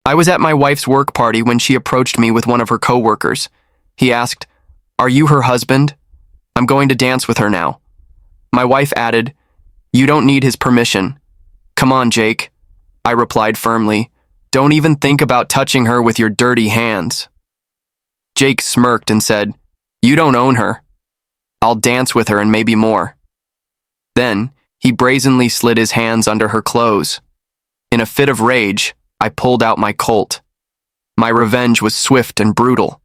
I was at my wife's work party when she approached me with one of her coworkers. He asked, "Are you her husband? I'm going to dance with her now." My wife added, "You don't need his permission." "Come on, Jake," I replied firmly. "Don't even think about touching her with your dirty hands." Jake smirked and said, "You don't own her. I'll dance with her and maybe more." Then, he brazenly slid his hands under her clothes. In a fit of rage, I pulled out my Colt. My revenge was swift and brutal.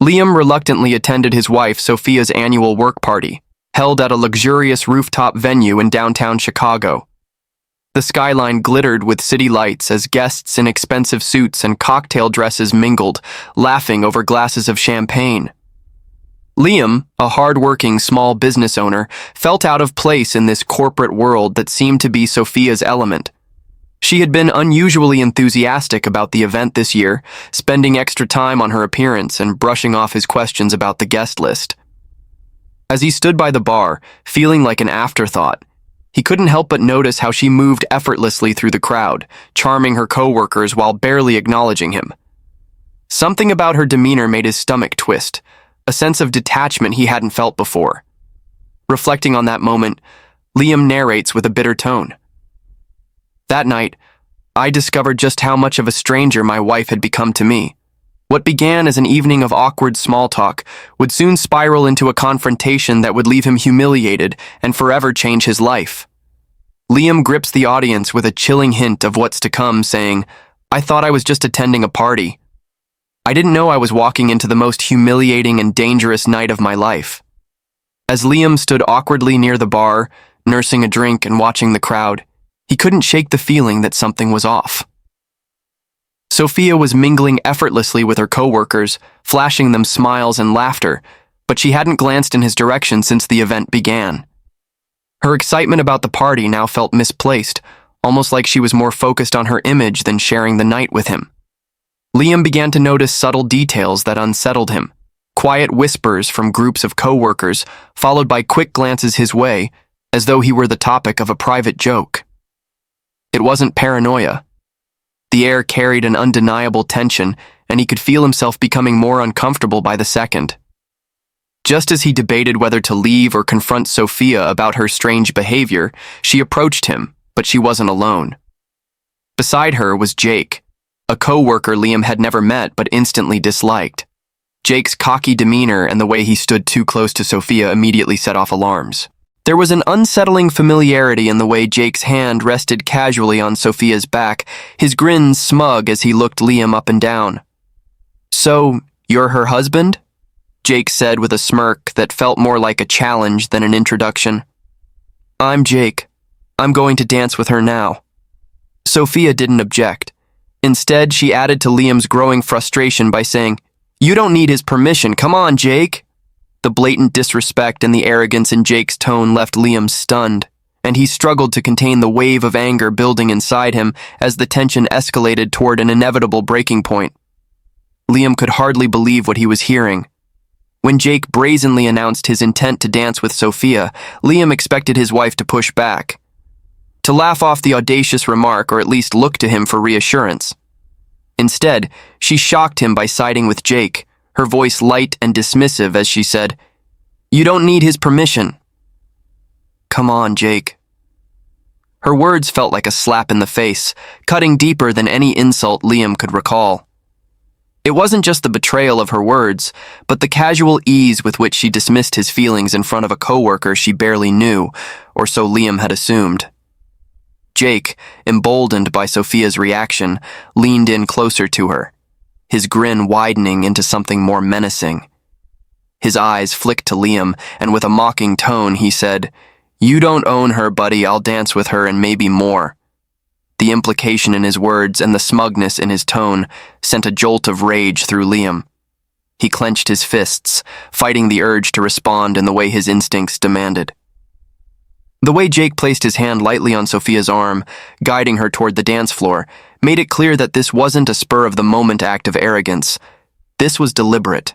Liam reluctantly attended his wife Sophia's annual work party, held at a luxurious rooftop venue in downtown Chicago. The skyline glittered with city lights as guests in expensive suits and cocktail dresses mingled, laughing over glasses of champagne. Liam, a hard-working small business owner, felt out of place in this corporate world that seemed to be Sophia's element. She had been unusually enthusiastic about the event this year, spending extra time on her appearance and brushing off his questions about the guest list. As he stood by the bar, feeling like an afterthought, he couldn't help but notice how she moved effortlessly through the crowd, charming her coworkers while barely acknowledging him. Something about her demeanor made his stomach twist, a sense of detachment he hadn't felt before. Reflecting on that moment, Liam narrates with a bitter tone. That night, I discovered just how much of a stranger my wife had become to me. What began as an evening of awkward small talk would soon spiral into a confrontation that would leave him humiliated and forever change his life. Liam grips the audience with a chilling hint of what's to come, saying, "I thought I was just attending a party. I didn't know I was walking into the most humiliating and dangerous night of my life." As Liam stood awkwardly near the bar, nursing a drink and watching the crowd, he couldn't shake the feeling that something was off. Sophia was mingling effortlessly with her coworkers, flashing them smiles and laughter, but she hadn't glanced in his direction since the event began. Her excitement about the party now felt misplaced, almost like she was more focused on her image than sharing the night with him. Liam began to notice subtle details that unsettled him. Quiet whispers from groups of coworkers, followed by quick glances his way, as though he were the topic of a private joke. It wasn't paranoia. The air carried an undeniable tension, and he could feel himself becoming more uncomfortable by the second. Just as he debated whether to leave or confront Sophia about her strange behavior, she approached him, but she wasn't alone. Beside her was Jake, a coworker Liam had never met but instantly disliked. Jake's cocky demeanor and the way he stood too close to Sophia immediately set off alarms. There was an unsettling familiarity in the way Jake's hand rested casually on Sophia's back, his grin smug as he looked Liam up and down. "So, you're her husband?" Jake said with a smirk that felt more like a challenge than an introduction. "I'm Jake. I'm going to dance with her now." Sophia didn't object. Instead, she added to Liam's growing frustration by saying, "You don't need his permission. Come on, Jake." The blatant disrespect and the arrogance in Jake's tone left Liam stunned, and he struggled to contain the wave of anger building inside him as the tension escalated toward an inevitable breaking point. Liam could hardly believe what he was hearing. When Jake brazenly announced his intent to dance with Sophia, Liam expected his wife to push back, to laugh off the audacious remark or at least look to him for reassurance. Instead, she shocked him by siding with Jake, her voice light and dismissive as she said, "You don't need his permission." "Come on, Jake." Her words felt like a slap in the face, cutting deeper than any insult Liam could recall. It wasn't just the betrayal of her words, but the casual ease with which she dismissed his feelings in front of a coworker she barely knew, or so Liam had assumed. Jake, emboldened by Sophia's reaction, leaned in closer to her, his grin widening into something more menacing. His eyes flicked to Liam, and with a mocking tone he said, "You don't own her, buddy. I'll dance with her and maybe more." The implication in his words and the smugness in his tone sent a jolt of rage through Liam. He clenched his fists, fighting the urge to respond in the way his instincts demanded. The way Jake placed his hand lightly on Sophia's arm, guiding her toward the dance floor, made it clear that this wasn't a spur-of-the-moment act of arrogance. This was deliberate.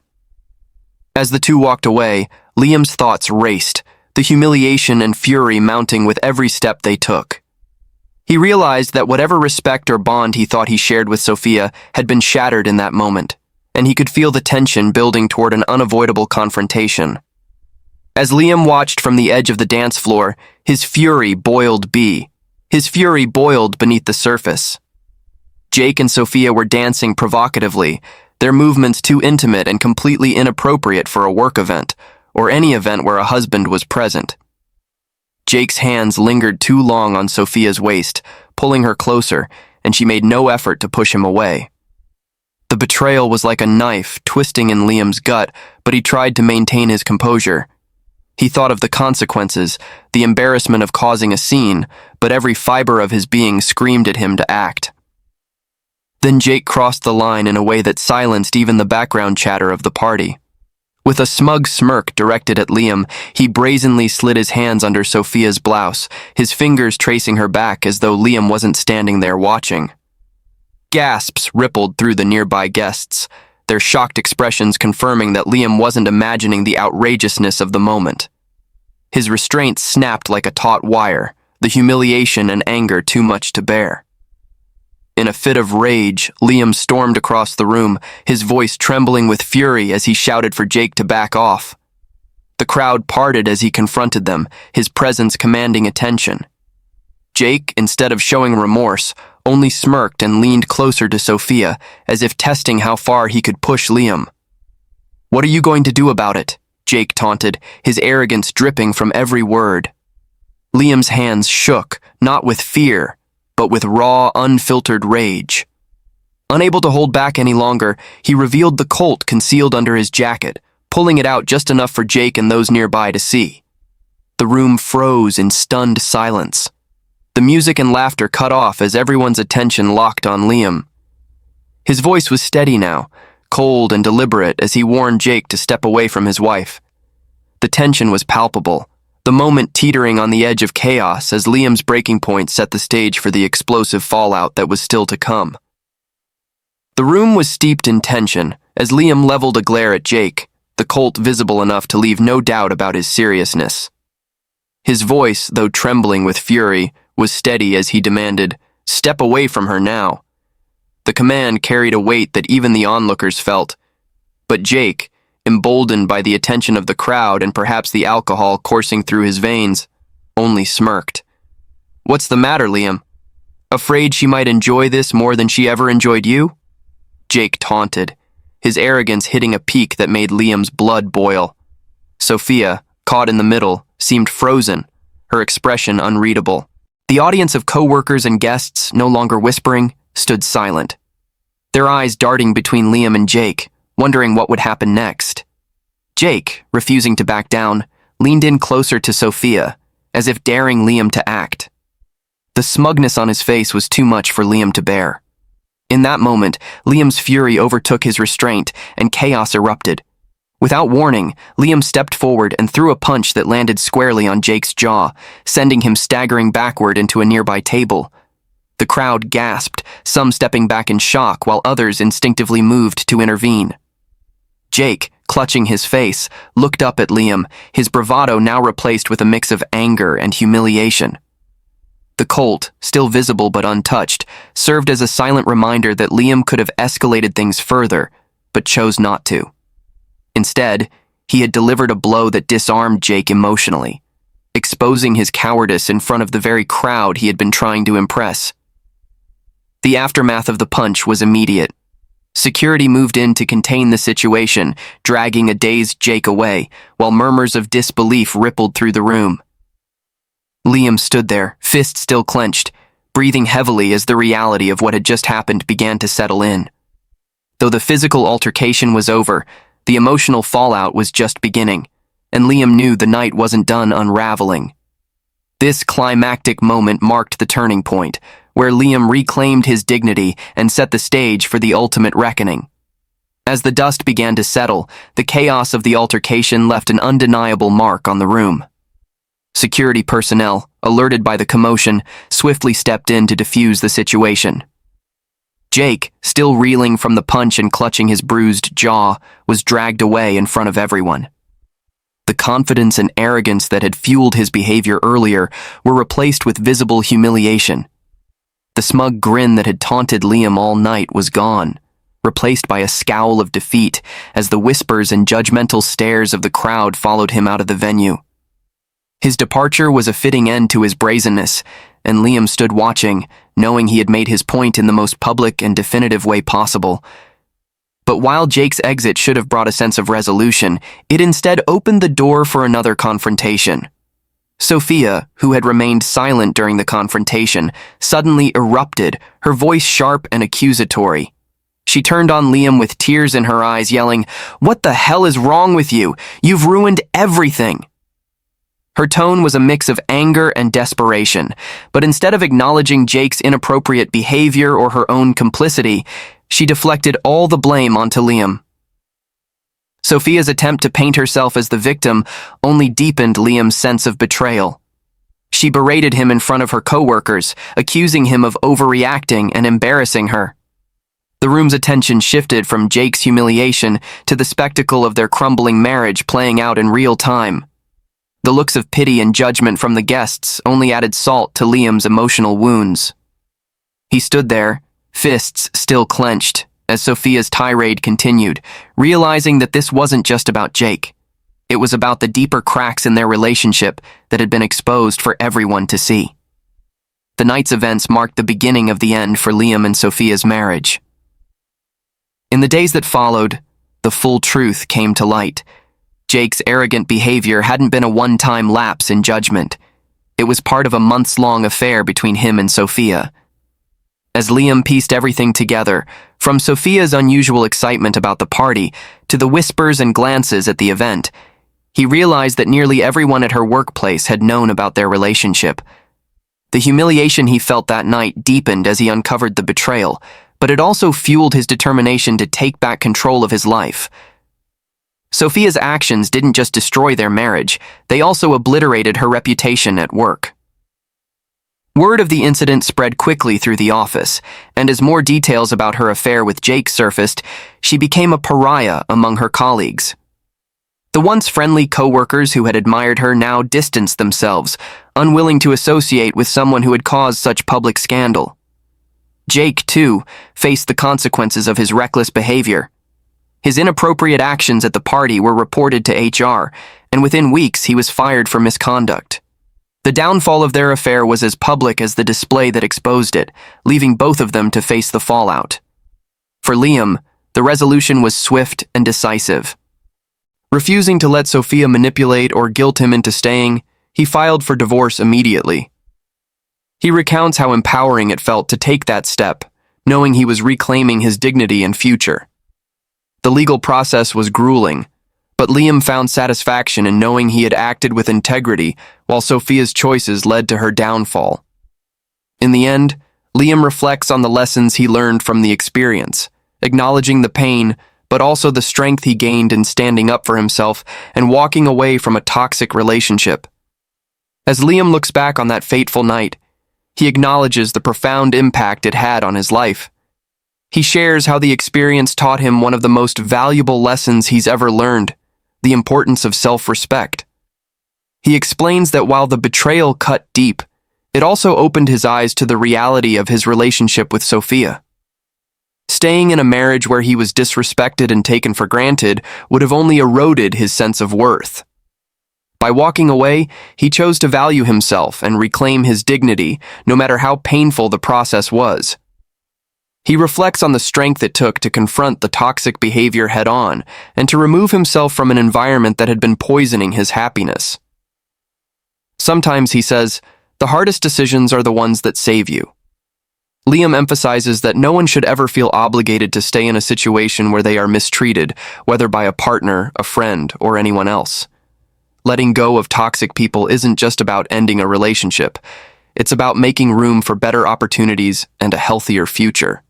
As the two walked away, Liam's thoughts raced, the humiliation and fury mounting with every step they took. He realized that whatever respect or bond he thought he shared with Sophia had been shattered in that moment, and he could feel the tension building toward an unavoidable confrontation. As Liam watched from the edge of the dance floor, his fury boiled beneath the surface. Jake and Sophia were dancing provocatively, their movements too intimate and completely inappropriate for a work event, or any event where a husband was present. Jake's hands lingered too long on Sophia's waist, pulling her closer, and she made no effort to push him away. The betrayal was like a knife twisting in Liam's gut, but he tried to maintain his composure. He thought of the consequences, the embarrassment of causing a scene, but every fiber of his being screamed at him to act. Then Jake crossed the line in a way that silenced even the background chatter of the party. With a smug smirk directed at Liam, he brazenly slid his hands under Sophia's blouse, his fingers tracing her back as though Liam wasn't standing there watching. Gasps rippled through the nearby guests, their shocked expressions confirming that Liam wasn't imagining the outrageousness of the moment. His restraint snapped like a taut wire, the humiliation and anger too much to bear. In a fit of rage, Liam stormed across the room, his voice trembling with fury as he shouted for Jake to back off. The crowd parted as he confronted them, his presence commanding attention. Jake, instead of showing remorse, only smirked and leaned closer to Sophia, as if testing how far he could push Liam. "What are you going to do about it?" Jake taunted, his arrogance dripping from every word. Liam's hands shook, not with fear, but with raw, unfiltered rage. Unable to hold back any longer, he revealed the Colt concealed under his jacket, pulling it out just enough for Jake and those nearby to see. The room froze in stunned silence. The music and laughter cut off as everyone's attention locked on Liam. His voice was steady now, cold and deliberate as he warned Jake to step away from his wife. The tension was palpable, the moment teetering on the edge of chaos as Liam's breaking point set the stage for the explosive fallout that was still to come. The room was steeped in tension as Liam leveled a glare at Jake, the Colt visible enough to leave no doubt about his seriousness. His voice, though trembling with fury, was steady as he demanded, "Step away from her now." The command carried a weight that even the onlookers felt. But Jake, emboldened by the attention of the crowd and perhaps the alcohol coursing through his veins, only smirked. "What's the matter, Liam? Afraid she might enjoy this more than she ever enjoyed you?" Jake taunted, his arrogance hitting a peak that made Liam's blood boil. Sophia, caught in the middle, seemed frozen, her expression unreadable. The audience of co-workers and guests, no longer whispering, stood silent, their eyes darting between Liam and Jake, wondering what would happen next. Jake, refusing to back down, leaned in closer to Sophia, as if daring Liam to act. The smugness on his face was too much for Liam to bear. In that moment, Liam's fury overtook his restraint, and chaos erupted. Without warning, Liam stepped forward and threw a punch that landed squarely on Jake's jaw, sending him staggering backward into a nearby table. The crowd gasped, some stepping back in shock while others instinctively moved to intervene. Jake, clutching his face, looked up at Liam, his bravado now replaced with a mix of anger and humiliation. The Colt, still visible but untouched, served as a silent reminder that Liam could have escalated things further, but chose not to. Instead, he had delivered a blow that disarmed Jake emotionally, exposing his cowardice in front of the very crowd he had been trying to impress. The aftermath of the punch was immediate. Security moved in to contain the situation, dragging a dazed Jake away, while murmurs of disbelief rippled through the room. Liam stood there, fist still clenched, breathing heavily as the reality of what had just happened began to settle in. Though the physical altercation was over, the emotional fallout was just beginning, and Liam knew the night wasn't done unraveling. This climactic moment marked the turning point, where Liam reclaimed his dignity and set the stage for the ultimate reckoning. As the dust began to settle, the chaos of the altercation left an undeniable mark on the room. Security personnel, alerted by the commotion, swiftly stepped in to defuse the situation. Jake, still reeling from the punch and clutching his bruised jaw, was dragged away in front of everyone. The confidence and arrogance that had fueled his behavior earlier were replaced with visible humiliation. The smug grin that had taunted Liam all night was gone, replaced by a scowl of defeat as the whispers and judgmental stares of the crowd followed him out of the venue. His departure was a fitting end to his brazenness, and Liam stood watching, knowing he had made his point in the most public and definitive way possible. But while Jake's exit should have brought a sense of resolution, it instead opened the door for another confrontation. Sophia, who had remained silent during the confrontation, suddenly erupted, her voice sharp and accusatory. She turned on Liam with tears in her eyes, yelling, "What the hell is wrong with you? You've ruined everything!" Her tone was a mix of anger and desperation, but instead of acknowledging Jake's inappropriate behavior or her own complicity, she deflected all the blame onto Liam. Sophia's attempt to paint herself as the victim only deepened Liam's sense of betrayal. She berated him in front of her coworkers, accusing him of overreacting and embarrassing her. The room's attention shifted from Jake's humiliation to the spectacle of their crumbling marriage playing out in real time. The looks of pity and judgment from the guests only added salt to Liam's emotional wounds. He stood there, fists still clenched, as Sophia's tirade continued, realizing that this wasn't just about Jake. It was about the deeper cracks in their relationship that had been exposed for everyone to see. The night's events marked the beginning of the end for Liam and Sophia's marriage. In the days that followed, the full truth came to light. Jake's arrogant behavior hadn't been a one-time lapse in judgment. It was part of a months-long affair between him and Sophia. As Liam pieced everything together, from Sophia's unusual excitement about the party to the whispers and glances at the event, he realized that nearly everyone at her workplace had known about their relationship. The humiliation he felt that night deepened as he uncovered the betrayal, but it also fueled his determination to take back control of his life. Sophia's actions didn't just destroy their marriage, they also obliterated her reputation at work. Word of the incident spread quickly through the office, and as more details about her affair with Jake surfaced, she became a pariah among her colleagues. The once friendly coworkers who had admired her now distanced themselves, unwilling to associate with someone who had caused such public scandal. Jake, too, faced the consequences of his reckless behavior. His inappropriate actions at the party were reported to HR, and within weeks he was fired for misconduct. The downfall of their affair was as public as the display that exposed it, leaving both of them to face the fallout. For Liam, the resolution was swift and decisive. Refusing to let Sophia manipulate or guilt him into staying, he filed for divorce immediately. He recounts how empowering it felt to take that step, knowing he was reclaiming his dignity and future. The legal process was grueling, but Liam found satisfaction in knowing he had acted with integrity while Sophia's choices led to her downfall. In the end, Liam reflects on the lessons he learned from the experience, acknowledging the pain, but also the strength he gained in standing up for himself and walking away from a toxic relationship. As Liam looks back on that fateful night, he acknowledges the profound impact it had on his life. He shares how the experience taught him one of the most valuable lessons he's ever learned, the importance of self-respect. He explains that while the betrayal cut deep, it also opened his eyes to the reality of his relationship with Sophia. Staying in a marriage where he was disrespected and taken for granted would have only eroded his sense of worth. By walking away, he chose to value himself and reclaim his dignity, no matter how painful the process was. He reflects on the strength it took to confront the toxic behavior head-on and to remove himself from an environment that had been poisoning his happiness. Sometimes, he says, the hardest decisions are the ones that save you. Liam emphasizes that no one should ever feel obligated to stay in a situation where they are mistreated, whether by a partner, a friend, or anyone else. Letting go of toxic people isn't just about ending a relationship. It's about making room for better opportunities and a healthier future.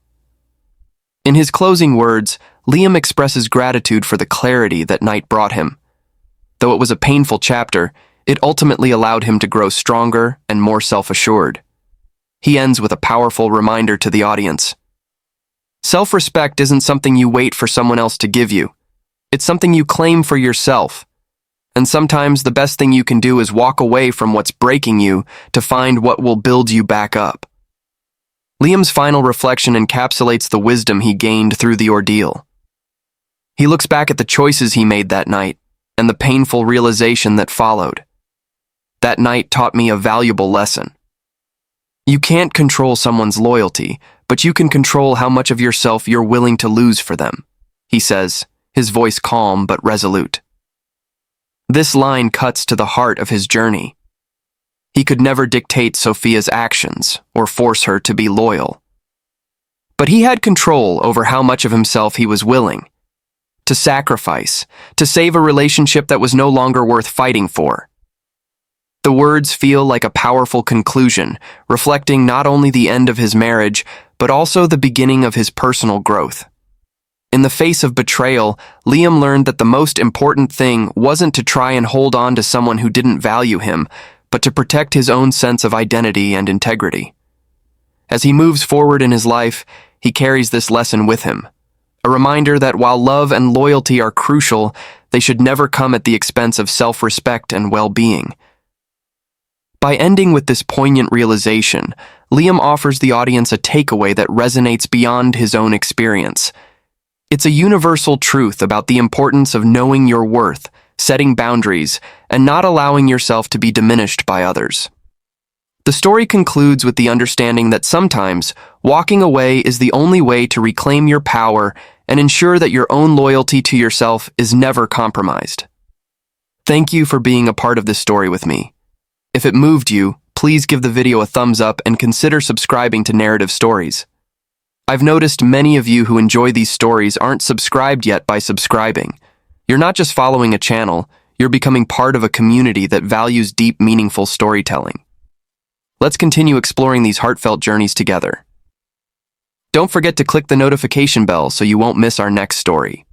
In his closing words, Liam expresses gratitude for the clarity that night brought him. Though it was a painful chapter, it ultimately allowed him to grow stronger and more self-assured. He ends with a powerful reminder to the audience. Self-respect isn't something you wait for someone else to give you. It's something you claim for yourself. And sometimes the best thing you can do is walk away from what's breaking you to find what will build you back up. Liam's final reflection encapsulates the wisdom he gained through the ordeal. He looks back at the choices he made that night and the painful realization that followed. That night taught me a valuable lesson. You can't control someone's loyalty, but you can control how much of yourself you're willing to lose for them, he says, his voice calm but resolute. This line cuts to the heart of his journey. He could never dictate Sophia's actions or force her to be loyal. But he had control over how much of himself he was willing to sacrifice, to save a relationship that was no longer worth fighting for. The words feel like a powerful conclusion, reflecting not only the end of his marriage, but also the beginning of his personal growth. In the face of betrayal, Liam learned that the most important thing wasn't to try and hold on to someone who didn't value him, but to protect his own sense of identity and integrity. As he moves forward in his life, he carries this lesson with him, a reminder that while love and loyalty are crucial, they should never come at the expense of self-respect and well-being. By ending with this poignant realization, Liam offers the audience a takeaway that resonates beyond his own experience. It's a universal truth about the importance of knowing your worth, setting boundaries, and not allowing yourself to be diminished by others. The story concludes with the understanding that sometimes walking away is the only way to reclaim your power and ensure that your own loyalty to yourself is never compromised. Thank you for being a part of this story with me. If it moved you, please give the video a thumbs up and consider subscribing to Narrative Stories. I've noticed many of you who enjoy these stories aren't subscribed yet by subscribing. You're not just following a channel, you're becoming part of a community that values deep, meaningful storytelling. Let's continue exploring these heartfelt journeys together. Don't forget to click the notification bell so you won't miss our next story.